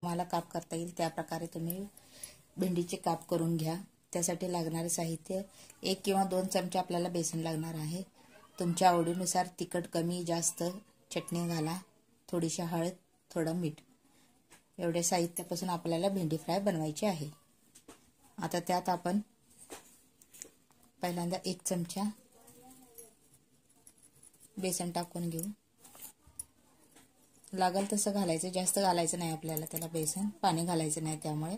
तुम्हाला काप करता येईल त्या प्रकारे तुम्ही भेंडीचे काप करून घ्या। त्यासाठी लागणारे साहित्य 1 किंवा 2 चमचे आपल्याला बेसन लागणार आहे। तुमच्या आवडीनुसार तिखट कमी जास्त चटणी घाला, थोडीशी हळद, थोडं मीठ। एवढे साहित्यापासून आपल्याला भेंडी फ्राय बनवायची आहे। आता त्यात आपण पहिल्यांदा 1 चमचा बेसन टाकून घेऊ। लागेल तसं घालायचं, जास्त घालायचं नाही आपल्याला, त्याला बेसन पाणी घालायचं नाही त्यामुळे।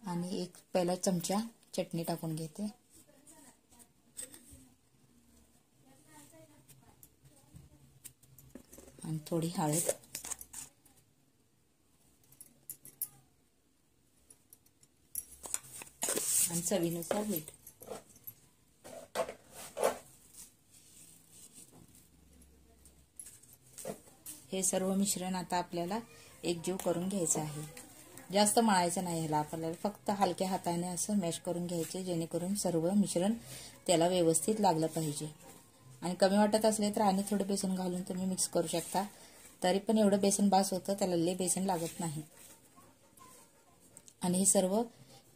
आणि पहिला चमचा चटणी टाकून घेते आणि थोडी हळद आणि चवीनुसार मीठ। हे सर्व मिश्रण आता आपल्याला एकजीव करून घ्यायचं आहे। जास्त मळायचं नाही ह्याला, आपल्याला फक्त हलक्या हाताने असं मॅश करून घ्यायचे, जेणेकरून सर्व मिश्रण त्याला व्यवस्थित लागलं पाहिजे। आणि कमी वाटत असले तर आणि थोडं बेसन घालून तुम्ही मिक्स करू शकता, तरी पण एवढं बेसन बास होतं, त्याला लय बेसन लागत नाही। आणि हे सर्व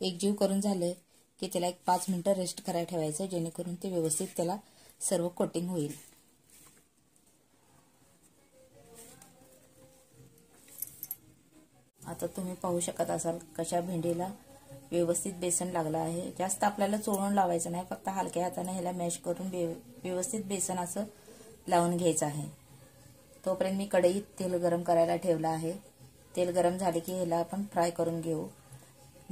एकजीव करून झालं की त्याला 5 मिनिटं रेस्ट करायला ठेवायचं, जेणेकरून ते व्यवस्थित त्याला सर्व कोटिंग होईल। आता तुम्ही पाहू शकत असाल कशा भेंडीला व्यवस्थित बेसन लागलं आहे। जास्त आपल्याला चोळून लावायचं नाही, फक्त हलक्या हाताने ह्याला मॅश करून व्यवस्थित बेसन असं लावून घ्यायचं आहे। तोपर्यंत मी कढईत तेल गरम करायला ठेवलं आहे। तेल गरम झाले की ह्याला आपण फ्राय करून घेऊ,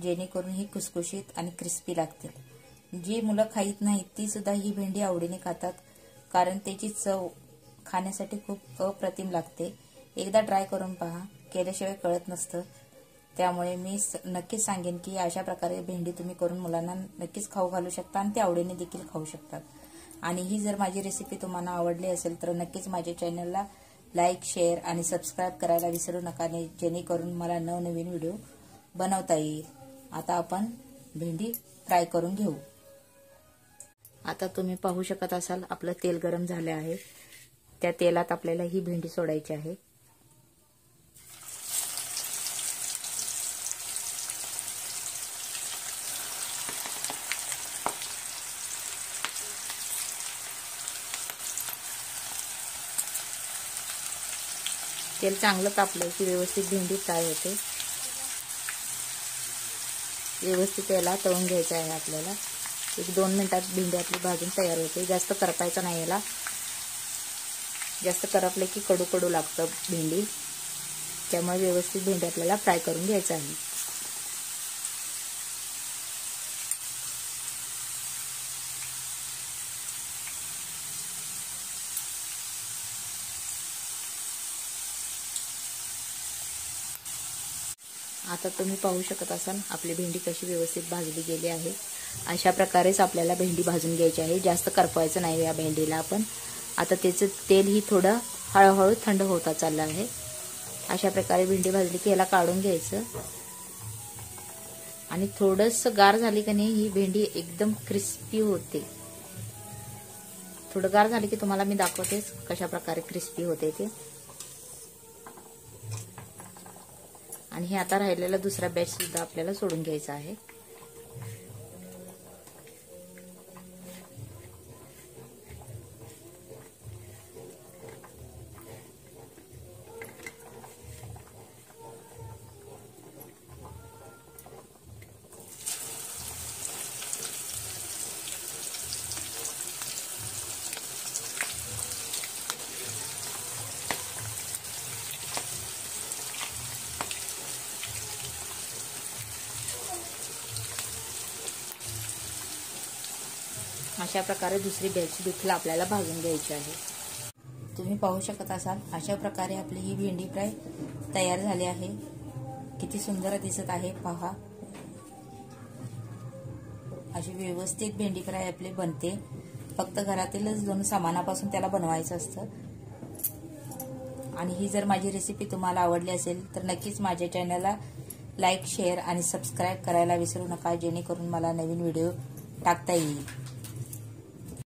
जेणेकरून ही खुसखुशीत आणि क्रिस्पी लागतील। जी मुलं खात नाहीत ती सुद्धा ही भेंडी आवडीने खातात, कारण त्याची चव खाण्यासाठी खूप अप्रतिम लागते। एकदा ट्राय करून पहा, केल्याशिवाय कळत नसतं। त्यामुळे मी नक्कीच सांगेन की अशा प्रकारे भेंडी तुम्ही करून मुलांना नक्कीच खाऊ घालू शकता आणि ते आवडीने देखील खाऊ शकतात। आणि ही जर माझी रेसिपी तुम्हाला आवडली असेल तर नक्कीच माझ्या चॅनलला लाईक, शेअर आणि सबस्क्राईब करायला विसरू नका, जेणेकरून मला नवनवीन व्हिडिओ बनवता येईल। आता आपण भेंडी फ्राय करून घेऊ। आता तुम्ही पाहू शकत असाल आपलं तेल गरम झाले आहे, त्या तेलात आपल्याला ही भेंडी सोडायची आहे। तेल चांगलं तापलं की व्यवस्थित भेंडी फ्राय होते। व्यवस्थित याला तळून घ्यायचं आहे आपल्याला। 1-2 मिनिटात भेंडी आपली भाजून तयार होते। जास्त करपायचं नाही याला, जास्त करपले की कडू कडू लागतं भेंडी, त्यामुळे व्यवस्थित भेंडी आपल्याला फ्राय करून घ्यायचं आहे। आता तुम्ही पाहू शकत असाल आपली भेंडी कशी व्यवस्थित भाजली गेली आहे। अशा प्रकारेच आपल्याला भेंडी भाजून घ्यायची आहे, जास्त करपवायचं नाही या भेंडीला आपण। आता त्याचं तेल ही थोडं हळूहळू थंड होता चाललं आहे। अशा प्रकारे भेंडी भाजली की याला काढून घ्यायचं आणि थोडंसं गार झाली की नाही ही भेंडी एकदम क्रिस्पी होते। थोडं गार झाली की तुम्हाला मी दाखवतेच कशा प्रकारे क्रिस्पी होते ते। आणि हे आता राहिलेला दुसरा बॅच सुद्धा आपल्याला सोडून घ्यायचा आहे। अशा प्रकारे दुसरी बॅच देखील आपल्याला भाजून घ्यायची आहे। तुम्ही पाहू शकत असाल अशा प्रकारे आपली ही भेंडी फ्राय तयार झाली आहे। किती सुंदर दिसत आहे पहा। अशी व्यवस्थित भेंडी फ्राय आपली बनते, फक्त घरातीलच 2 सामानापासून त्याला बनवायचं असतं। आणि ही जर माझी रेसिपी तुम्हाला आवडली असेल तर नक्कीच माझ्या चॅनलला लाईक, शेअर आणि सबस्क्राईब करायला विसरू नका, जेणेकरून मला नवीन व्हिडिओ टाकता येईल।